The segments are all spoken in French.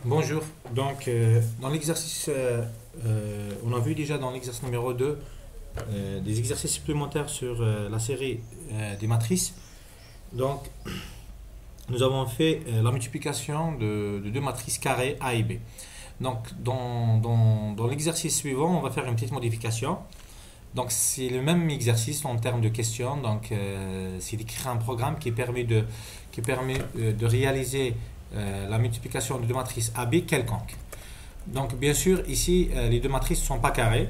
Bonjour. Donc, dans l'exercice, on a vu déjà dans l'exercice numéro 2 des exercices supplémentaires sur la série des matrices. Donc, nous avons fait la multiplication de deux matrices carrées A et B. Donc, dans l'exercice suivant, on va faire une petite modification. Donc, c'est le même exercice en termes de questions. Donc, c'est d'écrire un programme qui permet de réaliser la multiplication de deux matrices AB quelconques. Donc, bien sûr, ici, les deux matrices ne sont pas carrées.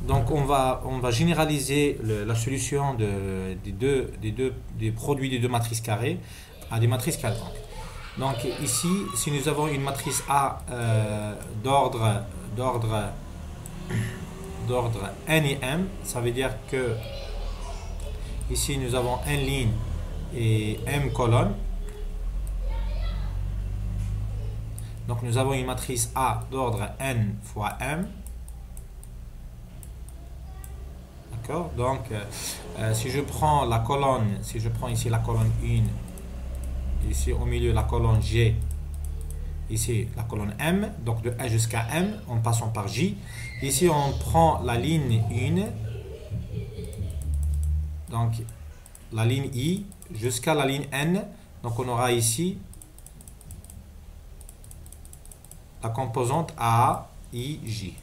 Donc, on va généraliser la solution des produits des deux matrices carrées à des matrices quelconques. Donc, ici, si nous avons une matrice A d'ordre n et m, ça veut dire que ici nous avons n lignes et m colonnes. Donc nous avons une matrice A d'ordre n fois m. D'accord. Donc si je prends la colonne, si je prends ici la colonne 1, ici au milieu la colonne G, ici la colonne M, donc de 1 jusqu'à M en passant par J. Ici on prend la ligne 1, donc la ligne I jusqu'à la ligne N. Donc on aura ici la composante A, I, J.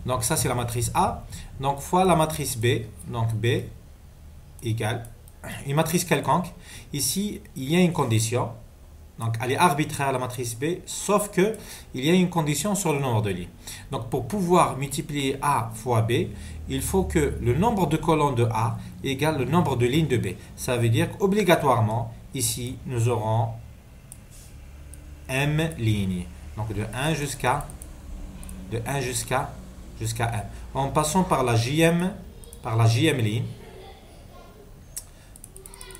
Donc ça c'est la matrice A. Donc fois la matrice B, donc B égale une matrice quelconque. Ici il y a une condition. Donc elle est arbitraire la matrice B, sauf que il y a une condition sur le nombre de lignes. Donc pour pouvoir multiplier A fois B, il faut que le nombre de colonnes de A égale le nombre de lignes de B. Ça veut dire qu'obligatoirement, ici, nous aurons M lignes. Donc de 1 jusqu'à M. En passant par la JM ligne.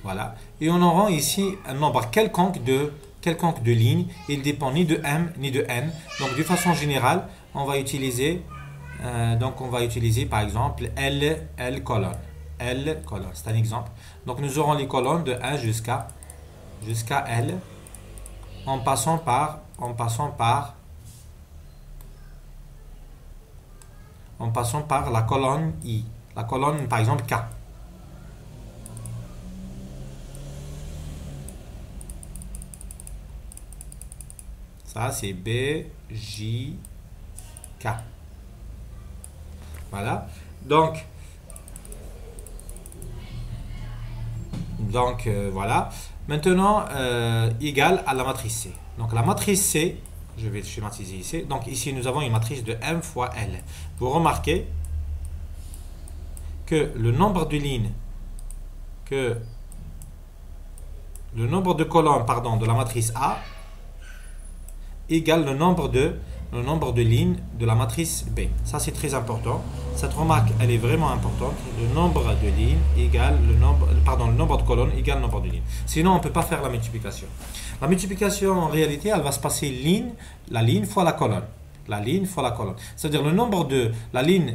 Voilà. Et on aura ici un nombre quelconque de lignes. Il ne dépend ni de M ni de N. Donc de façon générale, on va utiliser par exemple L colonne. L colonne, c'est un exemple. Donc nous aurons les colonnes de 1 jusqu'à L en passant par la colonne I. La colonne par exemple K. Ça, c'est B, J, K. Voilà. Donc voilà. Maintenant, égal à la matrice C. Donc, la matrice C, je vais schématiser ici. Donc, ici, nous avons une matrice de M fois L. Vous remarquez que le nombre de lignes, le nombre de colonnes, de la matrice A égale le nombre de lignes de la matrice B. Ça, c'est très important. Cette remarque, elle est vraiment importante. Le nombre de lignes égale le nombre de colonnes égale le nombre de lignes. Sinon, on ne peut pas faire la multiplication. La multiplication, en réalité, elle va se passer la ligne fois la colonne. La ligne fois la colonne. C'est-à-dire le nombre de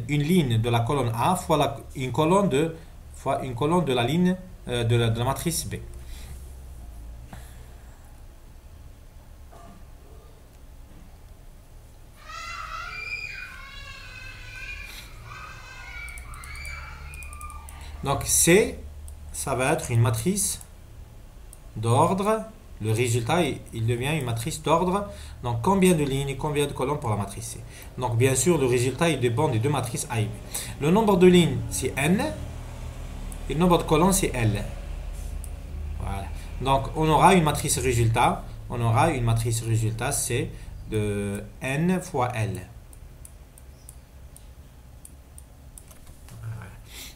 une ligne de la colonne A fois une colonne de la ligne de la matrice B. Donc C, ça va être une matrice d'ordre. Le résultat, il devient une matrice d'ordre. Donc combien de lignes et combien de colonnes pour la matrice C. Donc bien sûr, le résultat, il dépend des deux matrices A et B. Le nombre de lignes, c'est N. Et le nombre de colonnes, c'est L. Voilà. Donc on aura une matrice résultat. C'est de N fois L.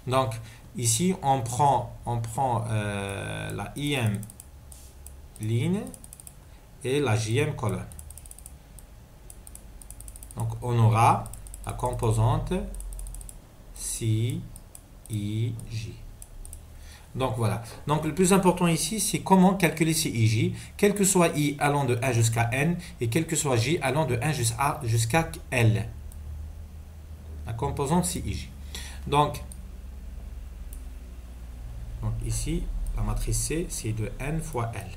Donc ici, on prend la IM ligne et la JM colonne. Donc, on aura la composante C, I, J. Donc, voilà. Donc, le plus important ici, c'est comment calculer C, I, J, quel que soit I allant de 1 jusqu'à N et quel que soit J allant de 1 jusqu'à L. La composante C, I, J. Donc ici, la matrice C, c'est de N fois L.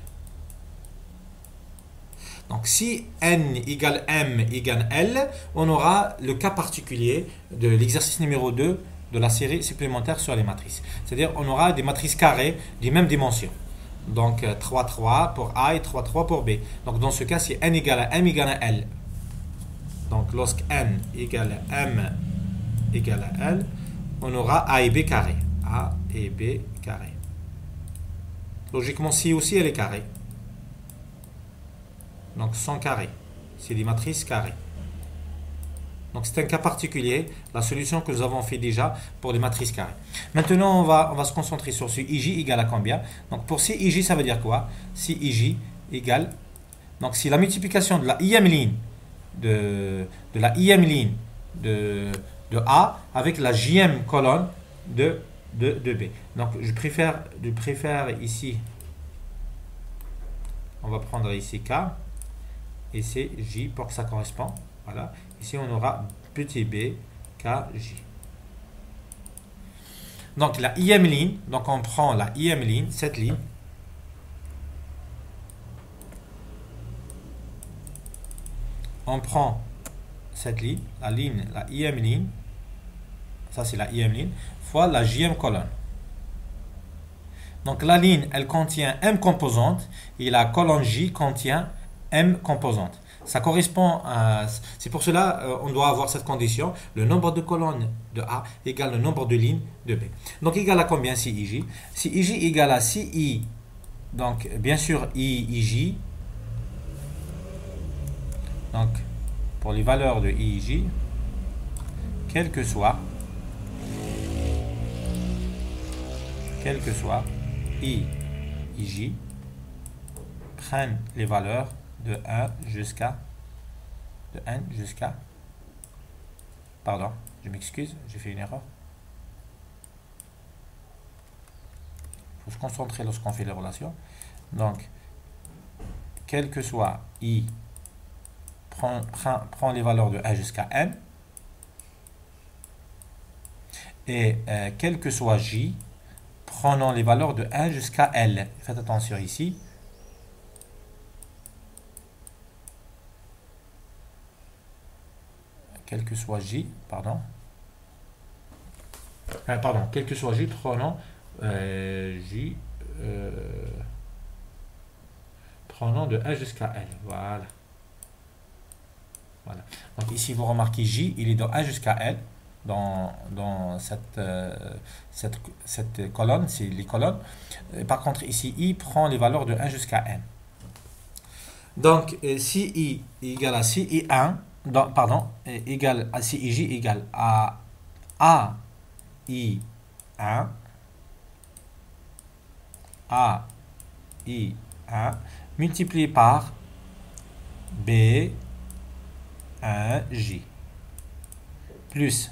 Donc si n égale m égale l, on aura le cas particulier de l'exercice numéro 2 de la série supplémentaire sur les matrices. C'est-à-dire on aura des matrices carrées des mêmes dimensions. Donc 3, 3 pour A et 3, 3 pour B. Donc dans ce cas, si n égale à m égale à l. Donc lorsque n égale à m égale à l, on aura A et B carré. A et B carré. Logiquement, si aussi elle est carrée. Donc 100 carrés. C'est des matrices carrées. Donc c'est un cas particulier, la solution que nous avons fait déjà pour les matrices carrées. Maintenant, on va se concentrer sur ce IJ égale à combien. Donc pour si IJ, ça veut dire quoi? Si IJ égale, donc c'est la multiplication de la IM ligne de la IM ligne de A avec la JM colonne de B. Donc je préfère ici, on va prendre ici K et c'est J pour que ça correspond. Voilà. Ici, on aura petit b, k, j. Donc, la IM ligne, donc on prend la IM ligne, cette ligne. On prend cette ligne, la IM ligne, ça c'est la IM ligne, fois la JM colonne. Donc, la ligne, elle contient M composantes et la colonne J contient M composantes. Ça correspond à... C'est pour cela on doit avoir cette condition. Le nombre de colonnes de A égale le nombre de lignes de B. Donc, égal à combien si IJ? Si IJ égale à si I, donc bien sûr IJ. Donc, pour les valeurs de IJ, quel que soit IJ, prennent les valeurs de 1 jusqu'à pardon, je m'excuse, j'ai fait une erreur. Il faut se concentrer lorsqu'on fait les relations. Donc, quel que soit I, prend les valeurs de 1 jusqu'à n. Et quel que soit J, prenons les valeurs de 1 jusqu'à L. Faites attention ici. Quel que soit J, quel que soit J, prenons prenons de 1 jusqu'à L. Voilà. Donc ici, vous remarquez J, il est de 1 jusqu'à L. Dans cette colonne, c'est les colonnes. Par contre, ici, I prend les valeurs de 1 jusqu'à N. Donc, si I égale à si I1, égale à si IJ égale à AI1 multiplié par B1J plus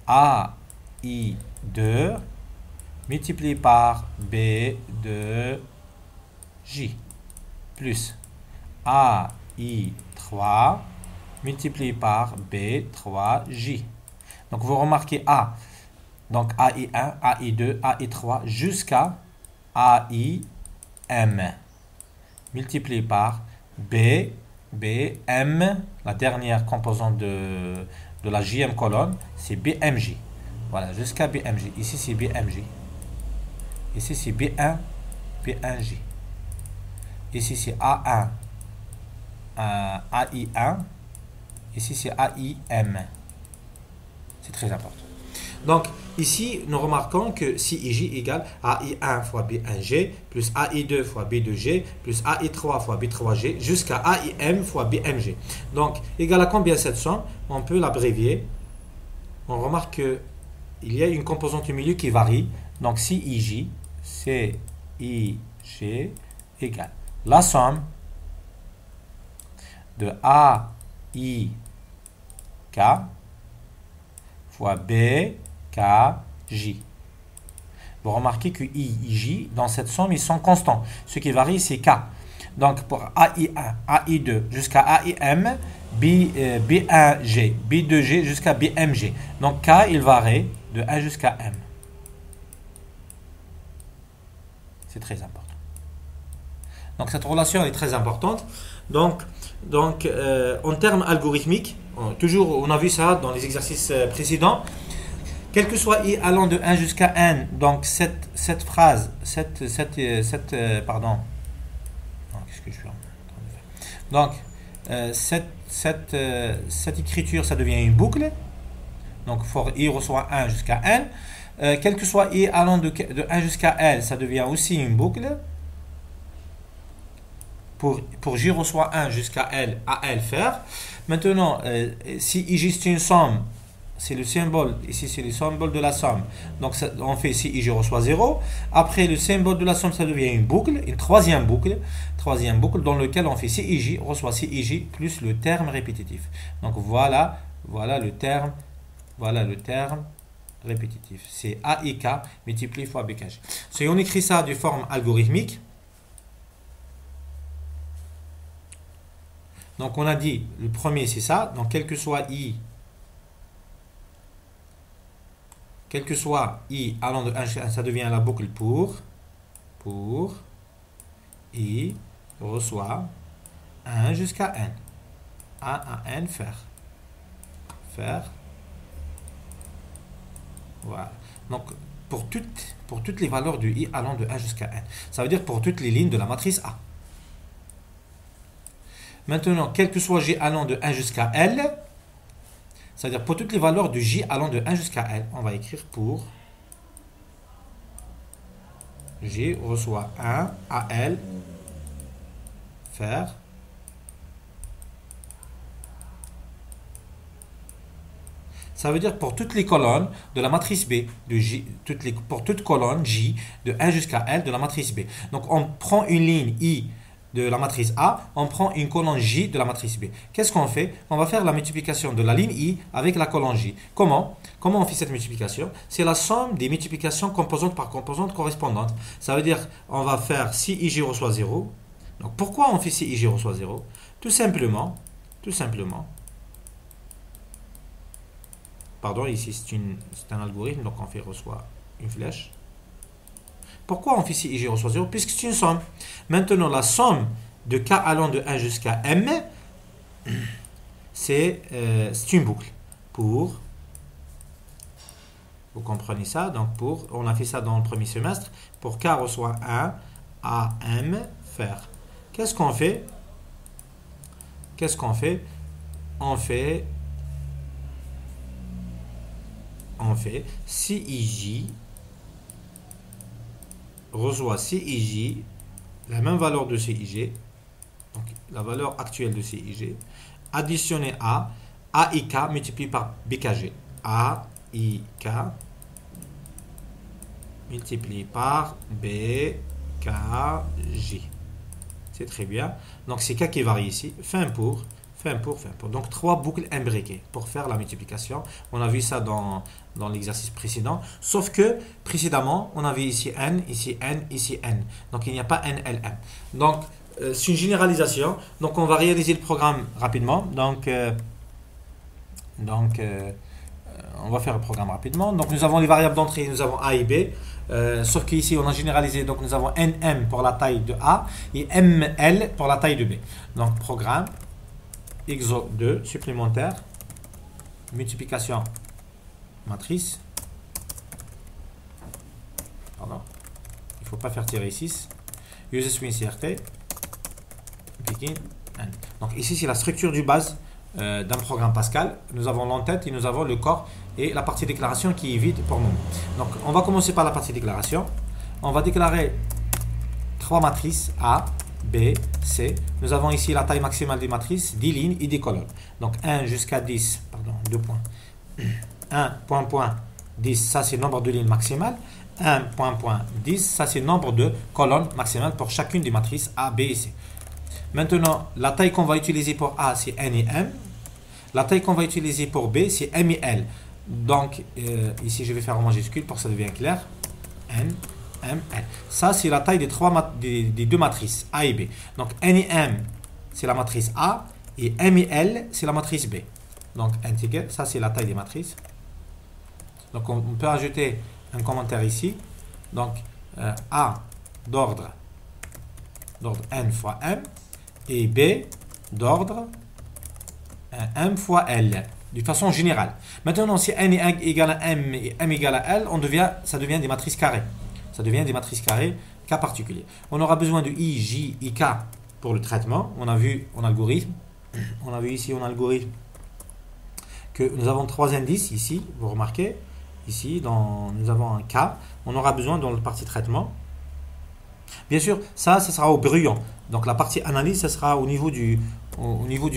AI2 multiplié par B2J plus AI3 multiplié par B3J. Donc vous remarquez A, donc AI1, AI2, AI3 jusqu'à AIM multiplié par BM, la dernière composante de la JM colonne, c'est BMJ. Voilà, jusqu'à BMJ. Ici c'est BMJ. Ici c'est B1, B1J. Ici c'est A1, AI1. Ici, c'est AIM. C'est très important. Donc, ici, nous remarquons que si IJ égale AI1 fois B1G plus AI2 fois B2G plus AI3 fois B3G jusqu'à AIM fois BMG. Donc, égal à combien cette somme? On peut l'abrévier. On remarque qu'il y a une composante au milieu qui varie. Donc, si IJ, c'est IG égale la somme de AI K fois B, K, J. Vous remarquez que I et J, dans cette somme, ils sont constants. Ce qui varie, c'est K. Donc, pour AI1, AI2 jusqu'à AIM, B1G, B2G jusqu'à BMG. Donc, K, il varie de 1 jusqu'à M. C'est très important. Donc, cette relation est très importante. En termes algorithmiques, toujours on a vu ça dans les exercices précédents, quel que soit i allant de 1 jusqu'à n, donc cette phrase, pardon, non, qu'est-ce que je suis en train de faire? Donc, cette écriture, ça devient une boucle. Donc, for i reçoit 1 jusqu'à n. Quel que soit i allant de 1 jusqu'à l, ça devient aussi une boucle. Pour j reçoit 1 jusqu'à l, à l faire. Maintenant, si ij c'est une somme, c'est le symbole, ici c'est le symbole de la somme. Donc ça, on fait si ij reçoit 0. Après le symbole de la somme, ça devient une boucle, une troisième boucle dans laquelle on fait si ij reçoit si ij plus le terme répétitif. Donc voilà le terme répétitif. C'est AIK multiplié fois BKG. Si on écrit ça de forme algorithmique, donc on a dit, le premier c'est ça, donc quel que soit i allant de 1 jusqu'à 1, ça devient la boucle pour i reçoit 1 jusqu'à n. A à n faire. Voilà. Donc pour toutes les valeurs du i allant de 1 jusqu'à n. Ça veut dire pour toutes les lignes de la matrice A. Maintenant, quel que soit j allant de 1 jusqu'à l, c'est-à-dire pour toutes les valeurs de j allant de 1 jusqu'à l, on va écrire pour j reçoit 1 à l faire ça veut dire pour toutes les colonnes de la matrice B, pour toute colonne J de 1 jusqu'à L de la matrice B. Donc on prend une ligne I de la matrice A, on prend une colonne J de la matrice B. Qu'est-ce qu'on fait? On va faire la multiplication de la ligne I avec la colonne J. Comment on fait cette multiplication? C'est la somme des multiplications composante par composante correspondante. Ça veut dire on va faire si IJ reçoit 0. Donc pourquoi on fait si IJ reçoit 0? Tout simplement, pardon, ici c'est un algorithme, donc on fait reçoit une flèche. Pourquoi on fait si ij reçoit 0? Puisque c'est une somme. Maintenant, la somme de k allant de 1 jusqu'à m, c'est une boucle. Vous comprenez ça? Donc on a fait ça dans le premier semestre. Pour k reçoit 1 à m faire. Qu'est-ce qu'on fait? On fait si ij reçoit CIJ, la même valeur de CIJ, donc la valeur actuelle de CIJ, additionné à AIK multiplié par BKG. AIK multiplié par BKJ. C'est très bien. Donc c'est K qui varie ici. Fin pour. Donc 3 boucles imbriquées pour faire la multiplication. On a vu ça dans l'exercice précédent. Sauf que précédemment, on avait ici n, ici n, ici n. Donc il n'y a pas n, l, m. Donc c'est une généralisation. Donc on va réaliser le programme rapidement. Donc on va faire le programme rapidement. Donc nous avons les variables d'entrée, nous avons a et b. Sauf qu'ici on a généralisé, donc nous avons nm pour la taille de a et ml pour la taille de b. Donc programme exo 2 supplémentaire, multiplication matrice, pardon, il ne faut pas faire tirer 6, use swing CRT, begin, end. Donc ici c'est la structure du base d'un programme Pascal. Nous avons l'entête et nous avons le corps et la partie déclaration qui est vide pour nous. Donc on va commencer par la partie déclaration. On va déclarer 3 matrices A, B, C. Nous avons ici la taille maximale des matrices, 10 lignes et des colonnes. Donc 1 jusqu'à 10, pardon, 2 points. 1, point, 10, ça c'est le nombre de lignes maximales. 1, point, 10, ça c'est le nombre de colonnes maximales pour chacune des matrices A, B et C. Maintenant, la taille qu'on va utiliser pour A, c'est N et M. La taille qu'on va utiliser pour B, c'est M et L. Donc, ici je vais faire en majuscule pour que ça devienne clair. N, M, L. Ça, c'est la taille des deux matrices, A et B. Donc, N et M, c'est la matrice A, et M et L, c'est la matrice B. Donc, integer, ça, c'est la taille des matrices. Donc, on peut ajouter un commentaire ici. Donc, A d'ordre N fois M, et B d'ordre M fois L, de façon générale. Maintenant, si n est égal à M et M égale à L, ça devient des matrices carrées. Ça devient des matrices carrées, cas particulier. On aura besoin de I, J, I, K pour le traitement. On a vu en algorithme. On a vu ici en algorithme que nous avons 3 indices ici, vous remarquez. Ici, nous avons un K. On aura besoin dans la partie traitement. Bien sûr, ça sera au brouillon. Donc la partie analyse, ça sera au niveau du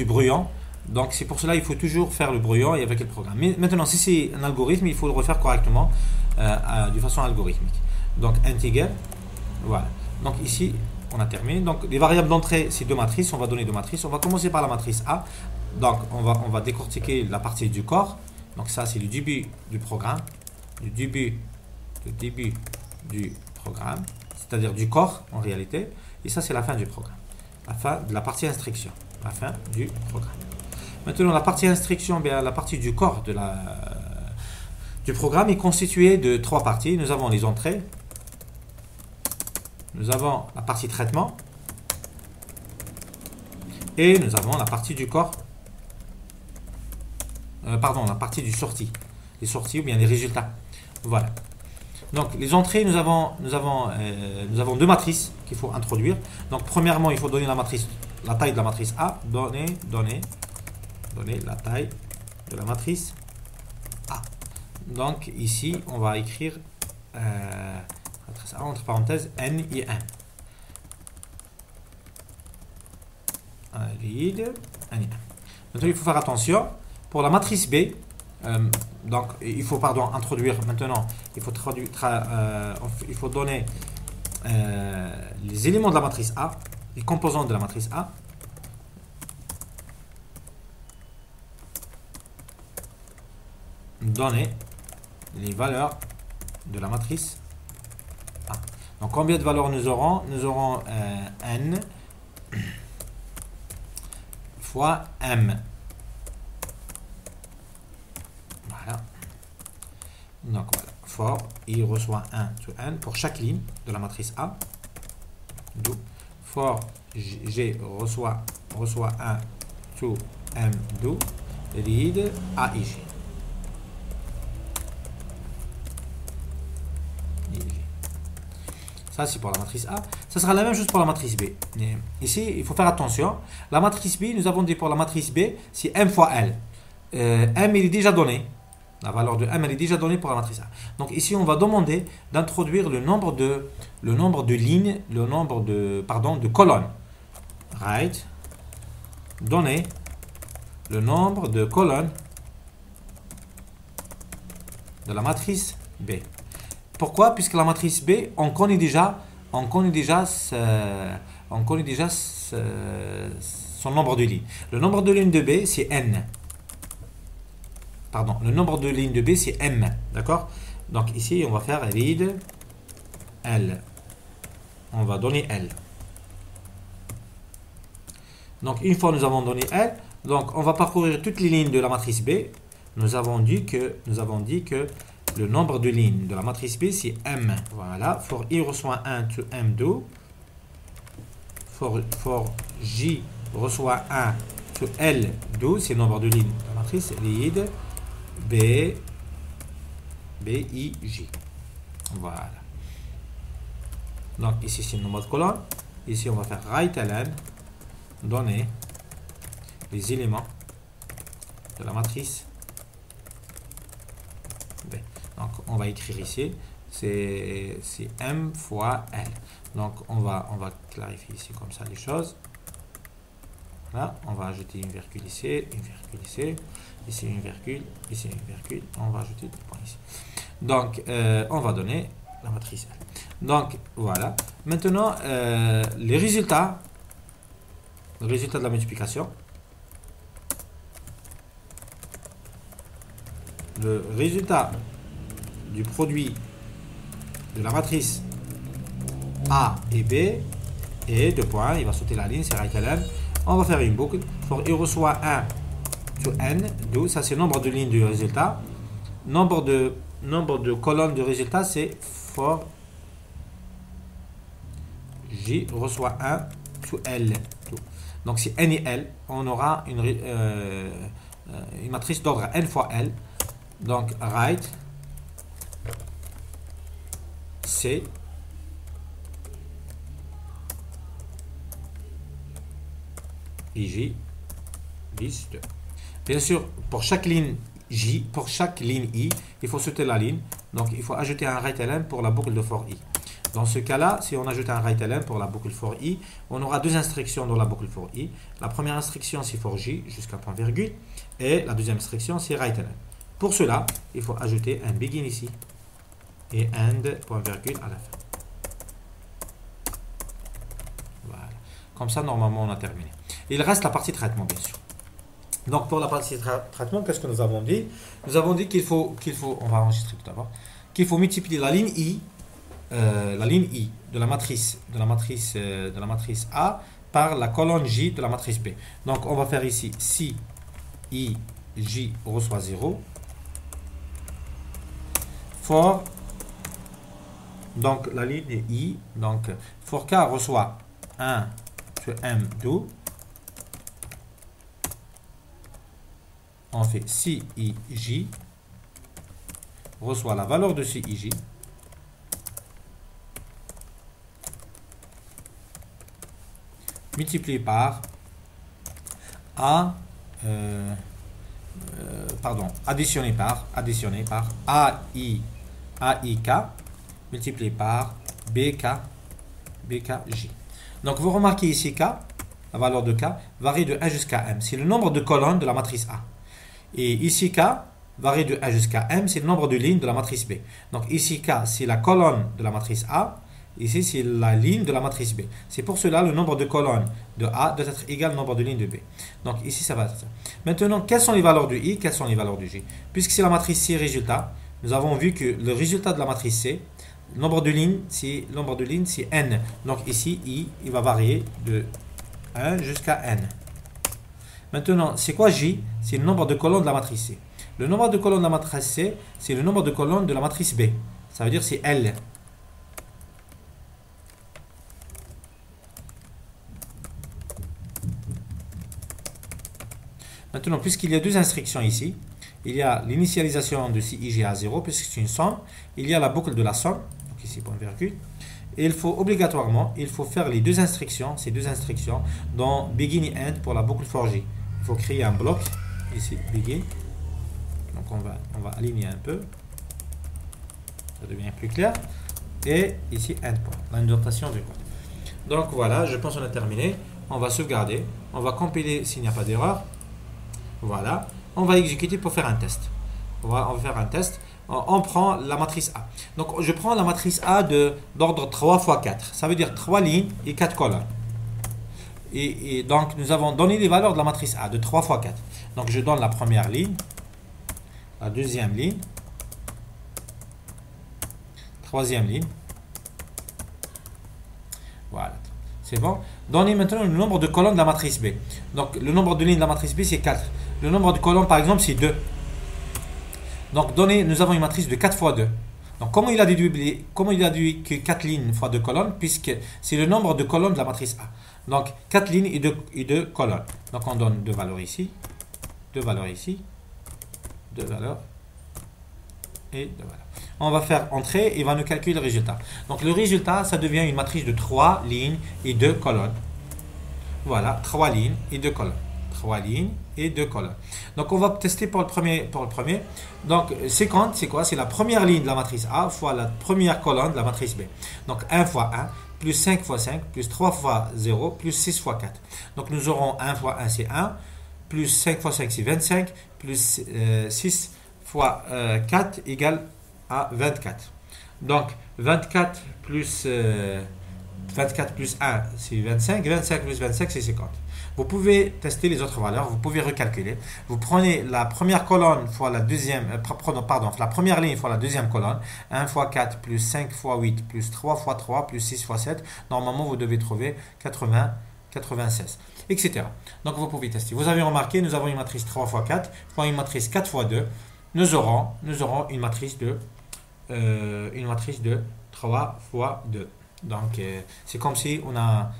brouillon. Donc c'est pour cela qu'il faut toujours faire le brouillon et avec le programme. Mais maintenant, si c'est un algorithme, il faut le refaire correctement de façon algorithmique. Donc integer, voilà. Donc ici, on a terminé. Donc les variables d'entrée, c'est deux matrices. On va donner deux matrices. On va commencer par la matrice A. Donc on va décortiquer la partie du corps. Donc ça, c'est le début du programme. Le début du programme. C'est-à-dire du corps en réalité. Et ça, c'est la fin du programme. La fin de la partie instruction. La fin du programme. Maintenant, la partie instruction, bien, la partie du corps du programme est constituée de trois parties. Nous avons les entrées. Nous avons la partie traitement. Et nous avons la partie du corps. La partie du sortie. Les sorties ou bien les résultats. Voilà. Donc, les entrées, nous avons deux matrices qu'il faut introduire. Donc, premièrement, il faut donner la taille de la matrice A. Donner la taille de la matrice A. Donc, ici, on va écrire matrice A entre parenthèses N et 1. N et 1. Maintenant, il faut faire attention. Pour la matrice B, donc il faut introduire maintenant, il faut donner les éléments de la matrice A, les composants de la matrice A. Donner les valeurs de la matrice A. Donc combien de valeurs nous aurons? Nous aurons N fois M. Voilà. Donc voilà. For il reçoit 1 to N pour chaque ligne de la matrice A. Do. For G reçoit 1 to M do. Read A et G. Ça, c'est pour la matrice A. Ça sera la même chose pour la matrice B. Ici, il faut faire attention. La matrice B, nous avons dit pour la matrice B, c'est M fois L. M, il est déjà donné. La valeur de M, elle est déjà donnée pour la matrice A. Donc ici, on va demander d'introduire le nombre de lignes, de colonnes. Right. Donner le nombre de colonnes de la matrice B. Pourquoi? Puisque la matrice B, on connaît déjà son nombre de lignes. Le nombre de lignes de B, c'est N. Pardon, le nombre de lignes de B, c'est M. D'accord? Donc ici, on va faire read L. On va donner L. Donc une fois nous avons donné L, donc on va parcourir toutes les lignes de la matrice B. Nous avons dit que le nombre de lignes de la matrice B, c'est M. Voilà. For I reçoit 1 to M do. For J reçoit 1 to L do. C'est le nombre de lignes de la matrice. Read B, I, J. Voilà. Donc ici, c'est le nombre de colonnes. Ici, on va faire write ln. Donner les éléments de la matrice B. Donc, on va écrire ici, c'est M fois L. Donc, on va clarifier ici comme ça les choses. Voilà, on va ajouter une virgule ici, ici une virgule, ici une virgule. On va ajouter des points ici. Donc, on va donner la matrice L. Donc, voilà. Maintenant, les résultats. Le résultat de la multiplication. Le résultat du produit de la matrice A et B et deux points, il va sauter la ligne, c'est right ln. On va faire une boucle. For il reçoit 1 to N, d'où ça c'est le nombre de lignes du résultat. Nombre de colonnes du résultat, c'est for J reçoit 1 to L. Donc si n est L, on aura une matrice d'ordre n fois L. Donc right C IJ 10, 2. Bien sûr, pour chaque ligne J, pour chaque ligne I, il faut sauter la ligne. Donc il faut ajouter un right ln pour la boucle de for I. Dans ce cas-là, si on ajoute un right ln pour la boucle for I, on aura deux instructions dans la boucle for I. La première instruction, c'est for J jusqu'à point virgule. Et la deuxième instruction, c'est right ln. Pour cela, il faut ajouter un begin ici. Et end point virgule à la fin. Voilà. Comme ça, normalement, on a terminé. Il reste la partie traitement, bien sûr. Donc, pour la partie traitement, qu'est-ce que nous avons dit? Nous avons dit qu'il faut, on va enregistrer tout d'abord, qu'il faut multiplier la ligne I de la matrice A par la colonne J de la matrice B. Donc, on va faire ici si I, J reçoit 0, for, donc la ligne I, donc for K reçoit 1 sur M2, on fait si I, J reçoit la valeur de si I, J, multiplié par additionné par AIK multiplié par BKJ. Donc vous remarquez ici K, la valeur de K varie de 1 jusqu'à M. C'est le nombre de colonnes de la matrice A. Et ici K varie de 1 jusqu'à M, c'est le nombre de lignes de la matrice B. Donc ici K, c'est la colonne de la matrice A. Ici, c'est la ligne de la matrice B. C'est pour cela le nombre de colonnes de A doit être égal au nombre de lignes de B. Donc ici, ça va être ça. Maintenant, quelles sont les valeurs de I? Quelles sont les valeurs de J? Puisque c'est la matrice C résultat, nous avons vu que le résultat de la matrice C, le nombre de lignes, c'est N. Donc ici, I, il va varier de 1 jusqu'à N. Maintenant, c'est quoi J? C'est le nombre de colonnes de la matrice C. Le nombre de colonnes de la matrice C, c'est le nombre de colonnes de la matrice B. Ça veut dire c'est L. Maintenant, puisqu'il y a deux instructions ici, il y a l'initialisation de si IJ à 0, puisque c'est une somme. Il y a la boucle de la somme, donc ici point virgule. Et il faut obligatoirement, faire les deux instructions, ces deux instructions, dans begin et end pour la boucle for J. Il faut créer un bloc, ici begin. Donc on va aligner un peu. Ça devient plus clair. Et ici end point, l'indentation du code. Donc voilà, je pense qu'on a terminé. On va sauvegarder, on va compiler s'il n'y a pas d'erreur. Voilà, on va exécuter pour faire un test. On va faire un test. On prend la matrice A. Donc, je prends la matrice A d'ordre 3 x 4. Ça veut dire 3 lignes et 4 colonnes. Et donc, nous avons donné les valeurs de la matrice A de 3 x 4. Donc, je donne la première ligne, la deuxième ligne, troisième ligne. Voilà. C'est bon. Donnez maintenant le nombre de colonnes de la matrice B. Donc, le nombre de lignes de la matrice B, c'est 4. Le nombre de colonnes, par exemple, c'est 2. Donc, nous avons une matrice de 4 fois 2. Donc, comment il a déduit que 4 lignes fois 2 colonnes, puisque c'est le nombre de colonnes de la matrice A. Donc, 4 lignes et 2 colonnes. Donc, on donne 2 valeurs ici, 2 valeurs ici, 2 valeurs et 2 valeurs. On va faire entrer et il va nous calculer le résultat. Donc, le résultat, ça devient une matrice de 3 lignes et 2 colonnes. Voilà, 3 lignes et 2 colonnes. 3 lignes et 2 colonnes. Donc, on va tester pour le premier. Donc, séquente, c'est quoi? C'est la première ligne de la matrice A fois la première colonne de la matrice B. Donc, 1 fois 1, plus 5 fois 5, plus 3 fois 0, plus 6 fois 4. Donc, nous aurons 1 fois 1, c'est 1, plus 5 fois 5, c'est 25, plus 6 fois 4 égale à 24. Donc, 24 plus 1, c'est 25. 25 plus 25, c'est 50. Vous pouvez tester les autres valeurs, vous pouvez recalculer. Vous prenez la première colonne fois la deuxième, la première ligne fois la deuxième colonne. 1 fois 4 plus 5 fois 8 plus 3 fois 3 plus 6 fois 7. Normalement, vous devez trouver 80, 96, etc. Donc, vous pouvez tester. Vous avez remarqué, nous avons une matrice 3 fois 4 fois une matrice 4 fois 2. Nous aurons une matrice de 3 fois 2. Donc, c'est comme si on a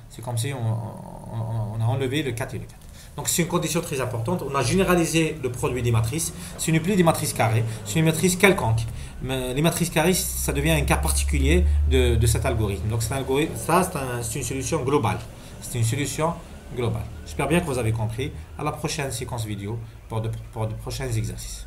enlevé le 4 et le 4. Donc, c'est une condition très importante. On a généralisé le produit des matrices. Ce n'est plus des matrices carrées, c'est une matrice quelconque. Mais les matrices carrées, ça devient un cas particulier de cet algorithme. Donc, c'est une solution globale. C'est une solution globale. J'espère bien que vous avez compris. À la prochaine séquence vidéo pour de prochains exercices.